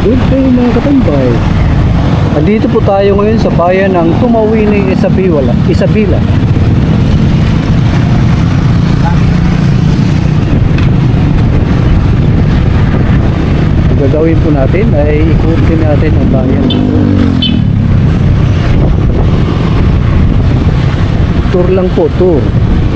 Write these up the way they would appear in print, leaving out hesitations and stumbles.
Good day mga katambay. Andito po tayo ngayon sa bayan ng Tumawini, Isabela. Ang gagawin po natin ay ikutin natin ang bayan. Tour lang po, tour.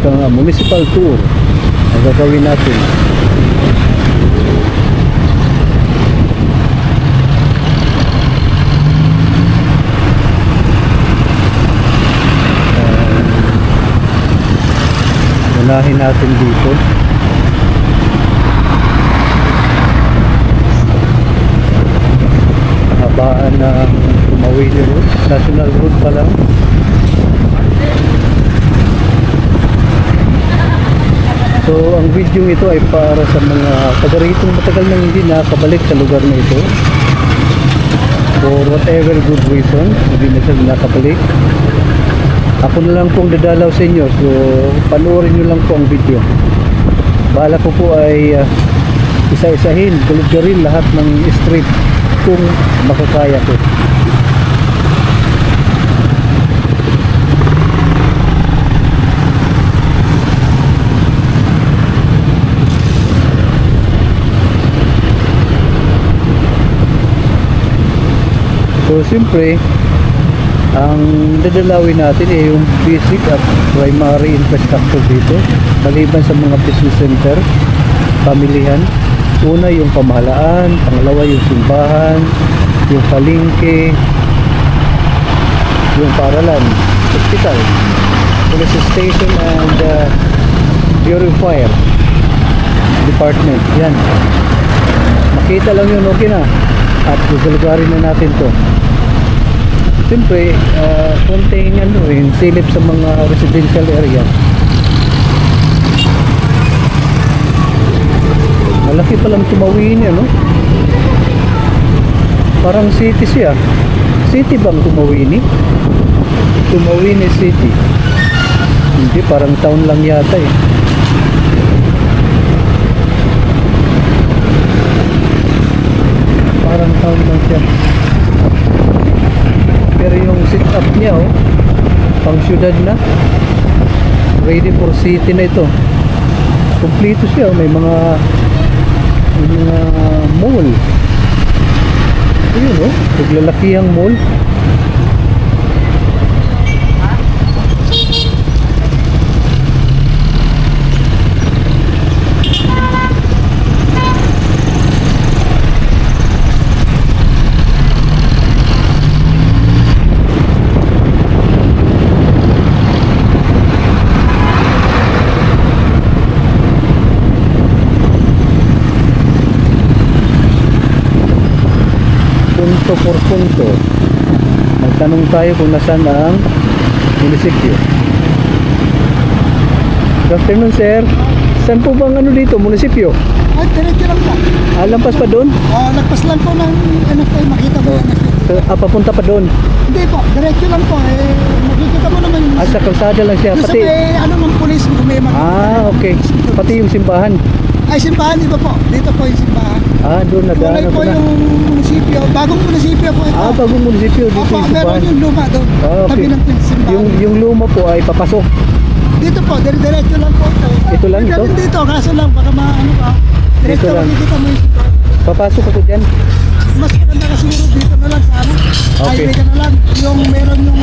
Ito nga, municipal tour. Ang gagawin natin. Unahin natin dito. Habaan ng Tumawini Road, National Road pa lang. So ang video ito ay para sa mga taga rito matagal nang hindi nakabalik sa lugar na ito. For whatever good reason, hindi na sila nakabalik. Ako na lang pong dadalaw sa inyo, so panoorin nyo lang po ang video. Bala ko po ay isa-isahin, galit-garin lahat ng street kung makakaya ko. So siyempre, ang dadalawin natin ay yung basic at primary infrastructure dito, maliban sa mga business center, pamilihan. Una yung pamahalaan, pangalawa yung simbahan, yung palengke, yung paaralan, hospital, police station, and Bureau of Fire Department. Yan, makita lang yun, okay na. At gugalagarin na natin to. Siyempre, konting silip sa mga residential area. Malaki palang Tumawini, ano? Parang city siya. City bang Tumawini? Tumawini City. Hindi, parang town lang yata eh. Parang town lang siya. Pero yung sit up niya, oh, pang syudad na, ready for city na ito. Kompleto siya, may mga mall. Ayun, oh, naglalakihang mall. Punto por punto, magtanong tayo kung nasaan ang munisipyo. Good afternoon, sir. Saan po bang dito, munisipyo? Ay, diretso lang po. Lampas pa doon? Lagpas lang po ng NFA, makita mo yung NFA. Papunta pa doon? Hindi po, diretso lang po. Makikita mo naman yung... Sa kalsada lang siya? Doon Pati... sa ng pulis, may makikita. Okay. Pati yung simbahan? Ay, simbahan, iba po. Dito po yung simbahan. Doon na Tunay po na. yung munisipyo. Bagong munisipyo po ito. Bagong munisipyo. Dito Opo, yung meron simbahan. yung luma doon. Okay. Tabi ng simbahan. Yung luma po ay papasok. Dito po, diretso lang po ito. Ito lang ito? Dito, kaso lang, baka maano ka. Diretso Dito lang. makikita mo yung simbahan. Papasok ako dyan. Mas maganda kasi dito na lang sana. Okay. Highway ka na lang. Yung meron yung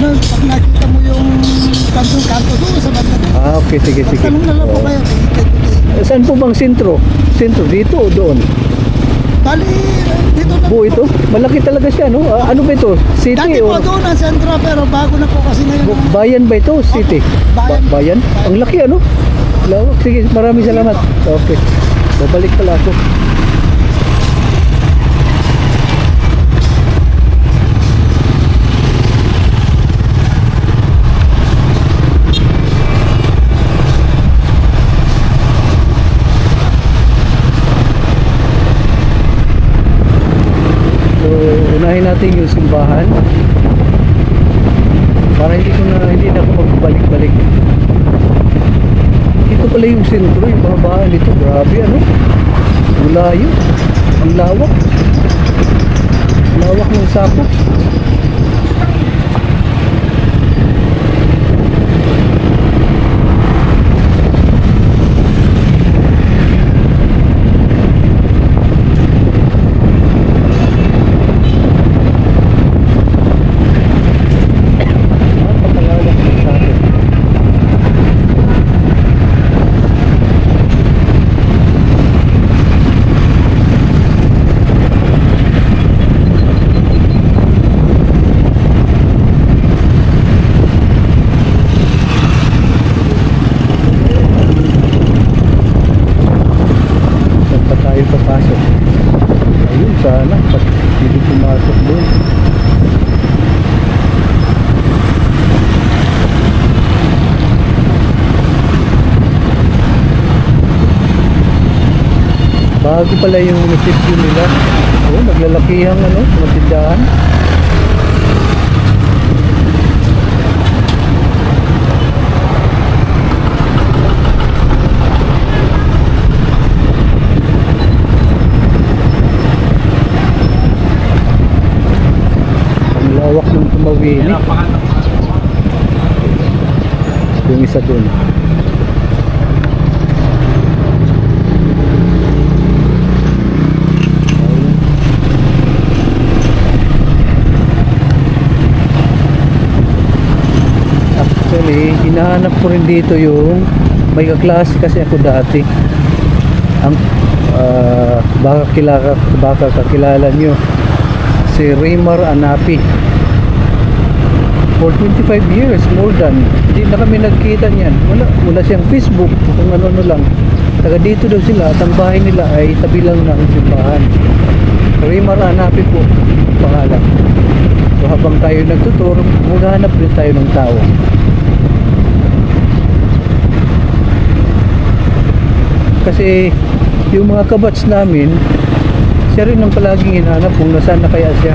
pag nakita mo yung kanto doon sa banda. Okay, sige. Tanong na lang po kayo. Saan po bang sentro? Sentro, dito o doon? Bali, dito na Buo ito? Malaki talaga siya, no? Ano ba ito? City Dati o... po doon ang sentro pero bago na po kasi ngayon. Bayan ba ito? City? bayan. Bayan? Ang laki, ano? Lawak. Sige, maraming salamat. Okay. Babalik pala ako. unahin natin yung simbahan para hindi na ako magbalik-balik. Ito pala yung sentro, yung mga bahay nito, grabe ano, layo. Ang lawak. Lawak ng sako. Napakalawak ng sako. Saan pa tayo papasok? Ayun, sana. Hindi pumasok doon. Bago pala yung munisipyo nila. Oo, naglalakihang mga tindahan. Ang lawak ng Tumawini. Yung isa dun. Actually, hinahanap ko rin dito yung may kaklase kasi ako dati. Ang baka kakilala nyo si Raymar Anapi. For 25 years, more than, hindi na kami nagkita niyan. Wala siyang Facebook, kung ano lang. Taga dito daw sila at ang bahay nila ay tabi lang ng simbahan. Raymar Anapi po pangalan. So habang tayo nagtutur, maghanap din tayo ng tao. Kasi yung mga kabats namin, siya rin ang palaging hinahanap kung nasaan na kaya siya.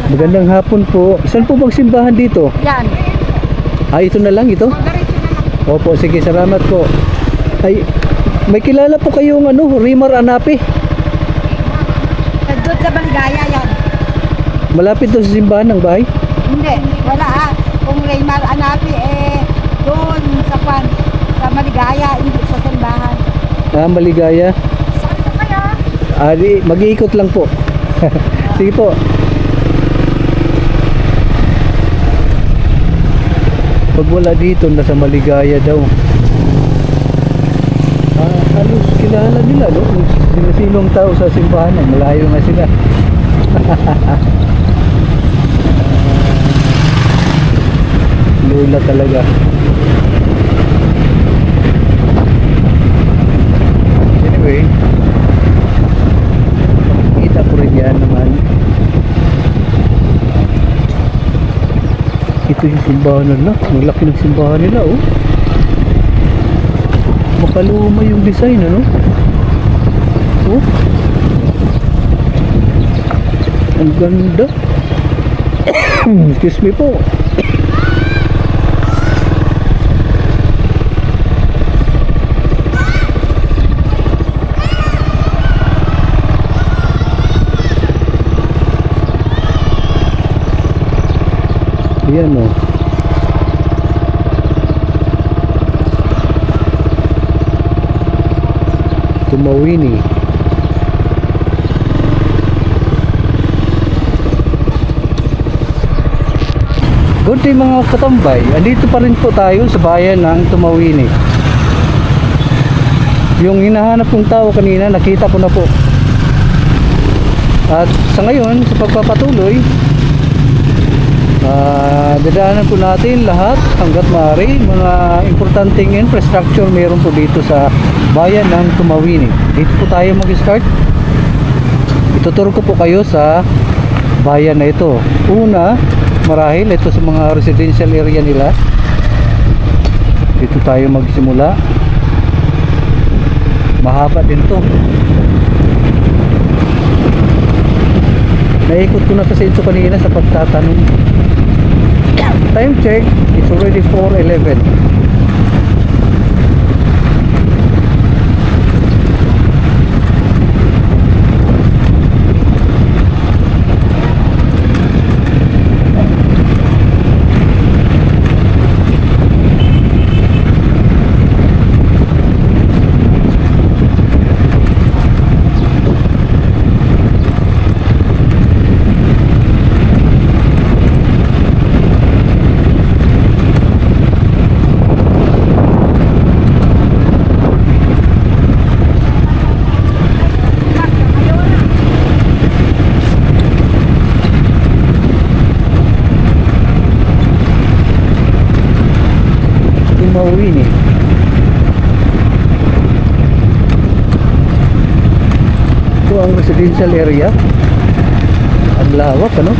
Magandang hapon po. Saan po bang simbahan dito? Yan. Ito na lang ito? Opo, sige, salamat po. Ay, may kilala po kayong Raymar Anapi? Doon sa Banggaya yan. Malapit doon sa simbahan ng bahay? Hindi, wala Kung Raymar Anapi doon sa Maligaya, hindi sa simbahan. Maligaya. Saan po kaya? Mag-iikot lang po. Sige po. Pag wala dito, nasa Maligaya daw. Halos kilala nila, no? Kung sino-sinong tao sa simbahan, malayo nga sila. Lula talaga. Anyway, kita ko rin yan naman. Ito yung simbahan nila. Ang laki ng simbahan nila, oh. Makaluma yung design, Oh. Ang ganda. Excuse me po. Ayan, oh. Tumawini. Good day mga katambay. Andito pa rin po tayo sa bayan ng Tumawini. Yung hinahanap kong tao kanina, nakita ko na po. At sa ngayon, sa pagpapatuloy, dadaanan po natin lahat hanggat maaari. Mga importanteng infrastructure meron po dito sa bayan ng Tumawini. Dito po tayo mag-start. Ituturo ko po kayo sa bayan na ito. Una, marahil ito sa mga residential area nila. Dito tayo magsimula. Mahaba din to. Naikot ko na kasi ito kanina sa pagtatanong. Time check, it's already 4:11. Mauwi eh. Ito ang residential area. Ang lawak, ano?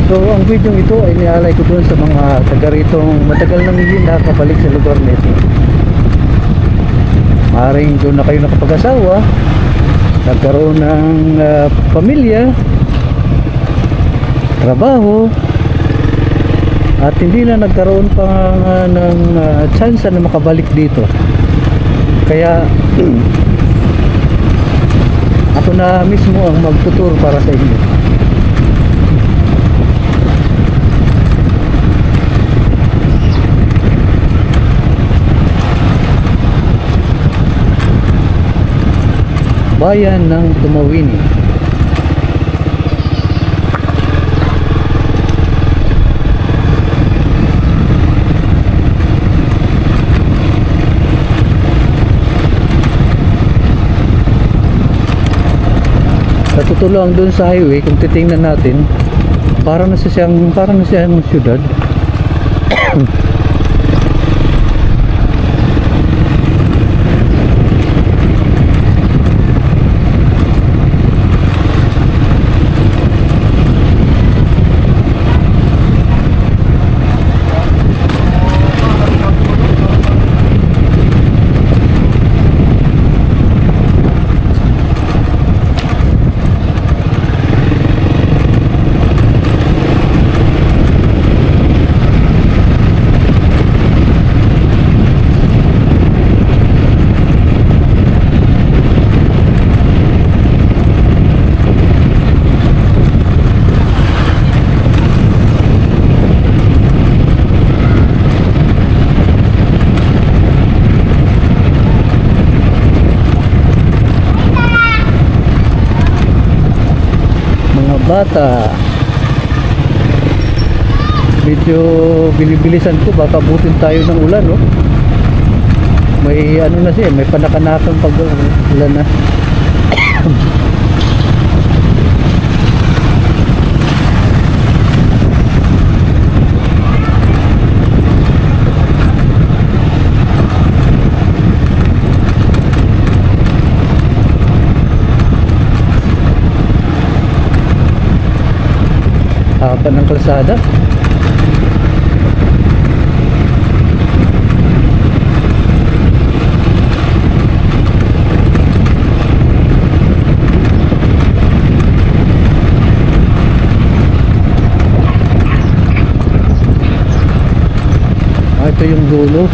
So ang video ito ay nialay ko doon sa mga taga ritong matagal nang hindi nakakabalik sa lugar nito. Maaaring doon na kayo nakapag-asawa, nagkaroon ng pamilya, trabaho, at hindi na nagkaroon pa ng chance na makabalik dito. Kaya ako na mismo ang magtutur para sa inyo. Bayan ng Tumawini. Natutulang doon sa highway, kung titingnan natin, parang na siyang syudad. Bata, medyo binibilisan ko, baka butin tayo ng ulan, no? May ano na siya, may panakanakang pag ulan na. Haba ng kalsada. Ito yung dulo.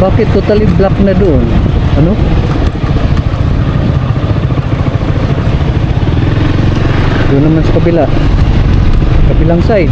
Bakit totally black na doon? Ano? Doon naman sa kabila. Kabilang side.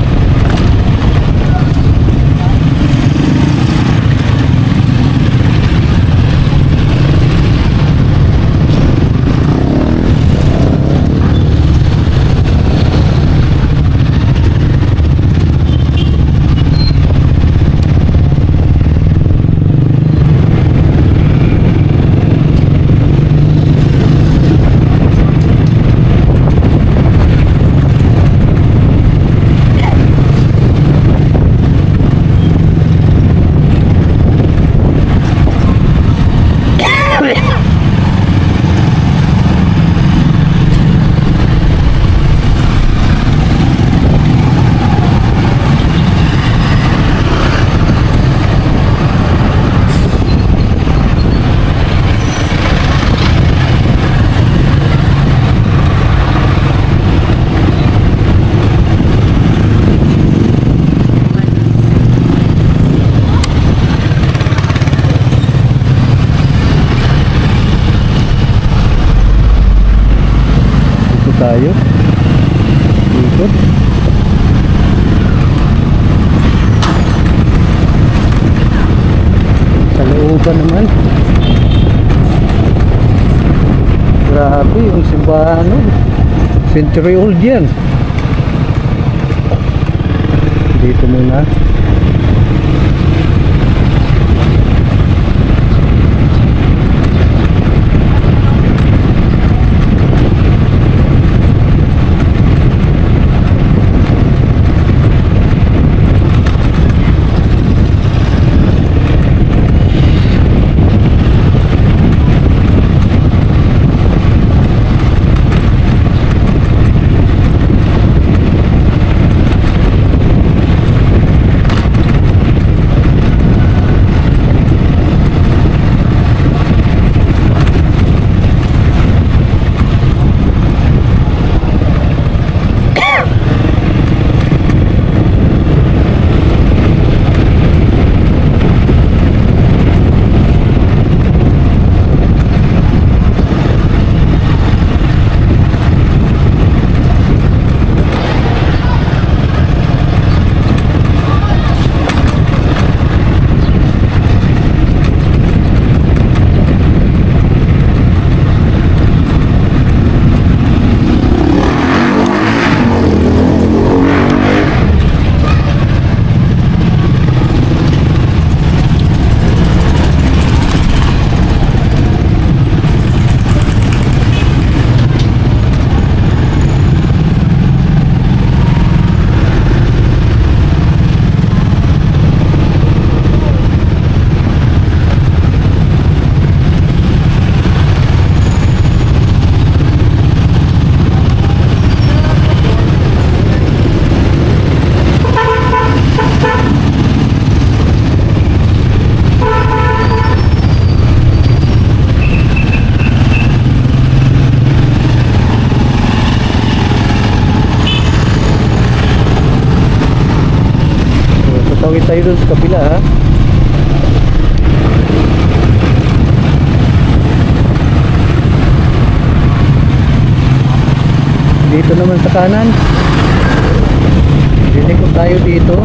dito. Sa looban naman. Grabe yung simbahan, no? Century old yan. Dito muna. Tawid tayo dun sa kabila, ha. Dito naman sa kanan. Lilikot tayo dito.